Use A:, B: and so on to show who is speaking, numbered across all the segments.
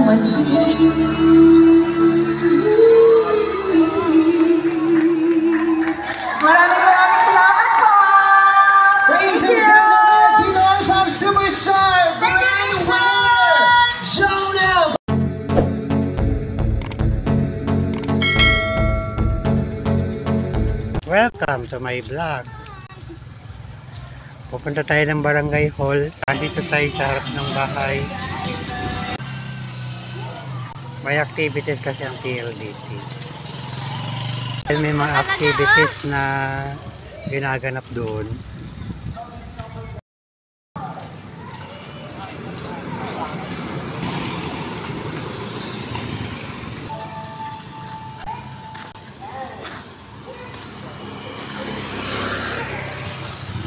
A: Maraming salamat po!
B: Ladies and gentlemen, Pinoy Pop Superstar!
A: Thank you, Lisa!
B: Jonah!
C: Welcome to my vlog. Pupunta tayo ng Barangay Hall. Nandito tayo sa harap ng bahay. May activities kasi ang PLDT. May mga activities na ginaganap doon.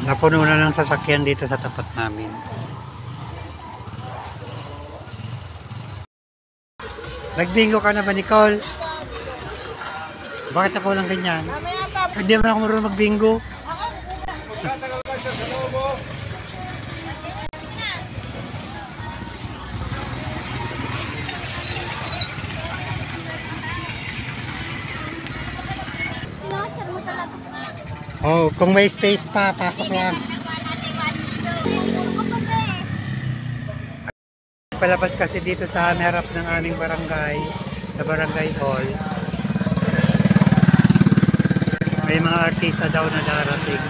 C: Napuno na ng sasakyan dito sa tapat namin. Nagbingo ka na ba, Nicole? Bakit ako lang ganyan? Hindi naman ako marunong magbingo. Oh, kung may space pa, pasok lang. Palabas kasi dito sa harap ng aming barangay, sa Barangay Hall. May mga artista daw na darating.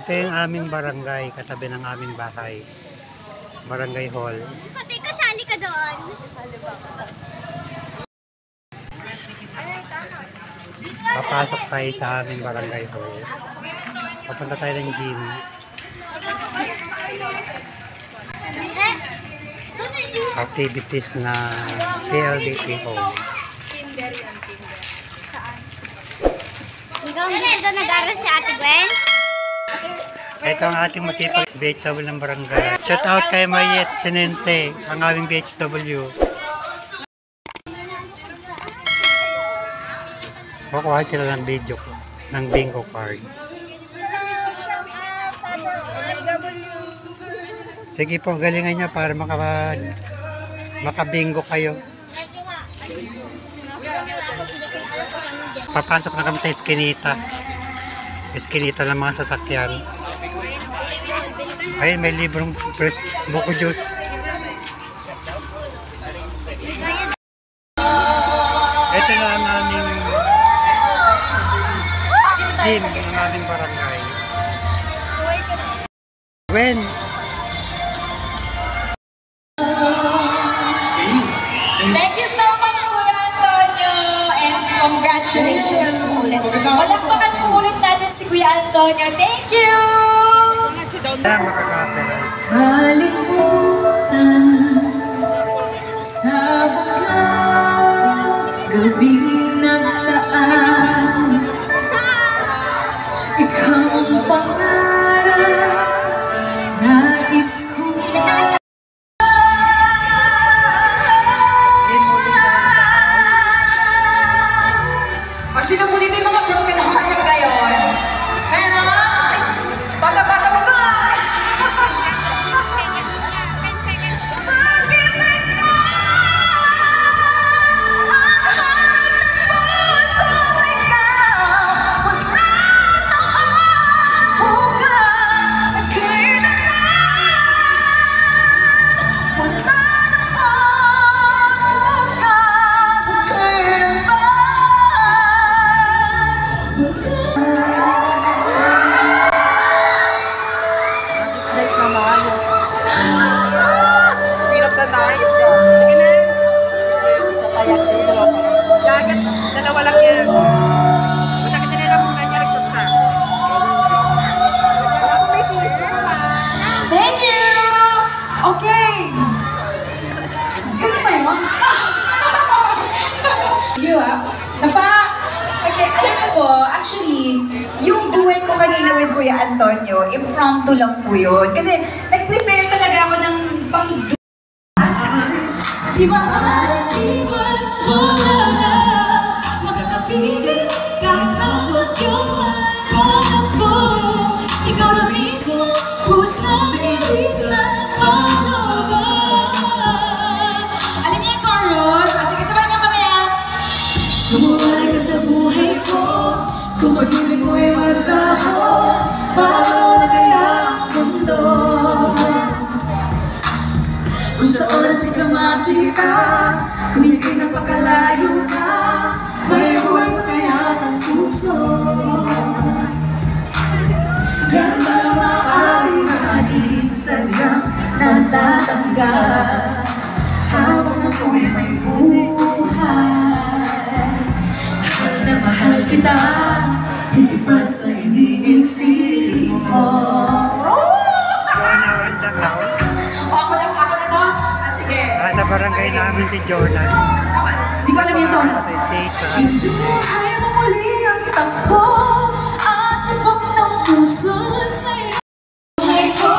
C: Ito yung aming barangay, katabi ng aming bahay. Barangay Hall.
D: Pati kasali ka doon.
C: Papasok tayo sa aming Barangay Hall. Papunta tayo ng gym. Activities na PLDT Home.
D: Ikaw hindi doon nag-aral si Ate Gwen?
C: Ito ang ating masipag BHW ng barangay. Shout out kay Mayet Sinense, ang aming BHW. Kukuha sila ng video ko, ng bingo card. Sige po, galingan nyo para makabingo kayo. Papasok na kami sa eskinita. Eskinita ng mga sasakyan. Ayun, may librong buko juice. Ito na ang aming gym ng aming barangay. Gwen!
A: Thank you so much, Kuya Antonio, and congratulations po ulit. Palakpakan po ulit natin si Kuya Antonio. Thank you!
E: Kalimutan sa mga gabing nagdaan, ikaw ang pangarap, nais ko
A: Sino po dito yung mga broken hearted ngayon? Kaya na? Bata-bata mo sa...
F: Dalawa lang yan. Masakit na nila kung kanya nagtutsa.
A: Thank you! Okay! Ganun ba yun? You Sapa! Okay, alam mo po, actually, yung duet ko kanina with Kuya Antonio, impromptu lang po yun. Kasi nag-prepare talaga ako ng pang-duas. Di ba? Di ba? Wala na makakapigil kahit awag yung hanap ko. Ikaw na mismo, pusang bilisan, paano ba? Alam
E: mo'y maglaho, paano na kaya ang mundo? Kung sa oras di ka makita, kung hindi napakalayo ka, may buhay pa kaya ang puso? Yan ba maaaring maging sadyang natatanggal habang ako'y may buhay? Mahal na mahal kita, hindi pa sa iniisip mo.
C: Jonah on the house.
A: Ako na to. Sige.
C: Sa barangay namin si Jonah.
A: Hindi ko alam yung tono.
C: Sa state.
E: Yung buhay mo muli ang takbo at tibok ng puso sa'yo. Buhay ko,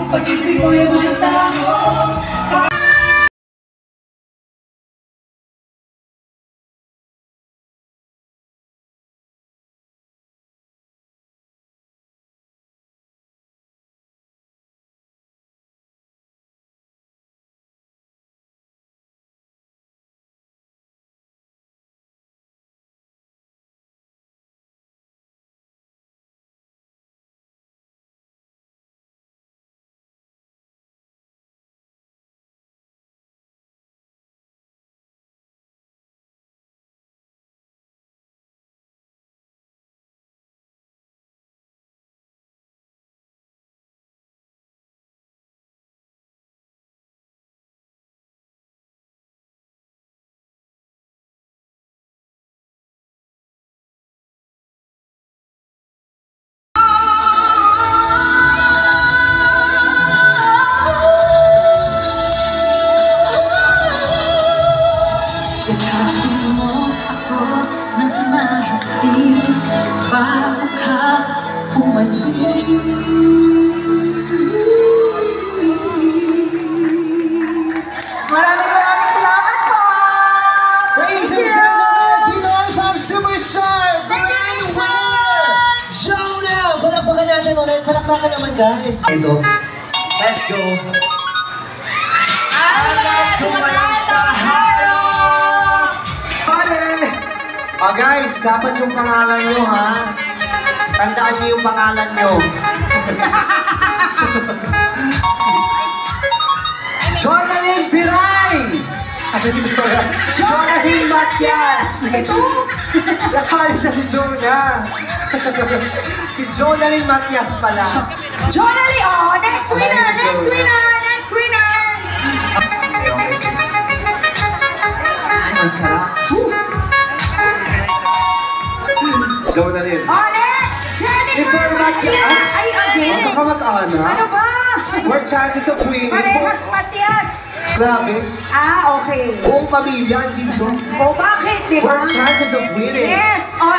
E: kapag ibig mo'y may taho. Yakapin mo ako ng mahigpit bago ka umalis. Maraming salamat po!
B: Ladies and gentlemen, Pinoy Pop Superstar!
E: Thank you,
B: Grand
E: Lisa!
B: winner, Jonah! Palakpakan natin ulit. Palakpakan naman, guys. Ito. Let's go. Guys, dapat yung pangalan nyo, ha? Tandaan nyo yung pangalan nyo. Jonalyn Piray! Jonalyn Matias! Ito! Nakalis na si Jonah. Si Jonalyn Matias pala.
E: Jonalyn! Oh, next winner! Next winner! Next winner!
B: Ang sarap. Jonalyn.
E: Oh, next! Jennifer Matias! Ay, again!
B: Ano ka mag-ana?
E: Ano ba?
B: More chances of winning.
E: Parehas Matias!
B: Grabe.
E: Ah, okay.
B: Buong pamilya dito.
E: O bakit, di ba?
B: More chances of winning.
E: Yes! Oh,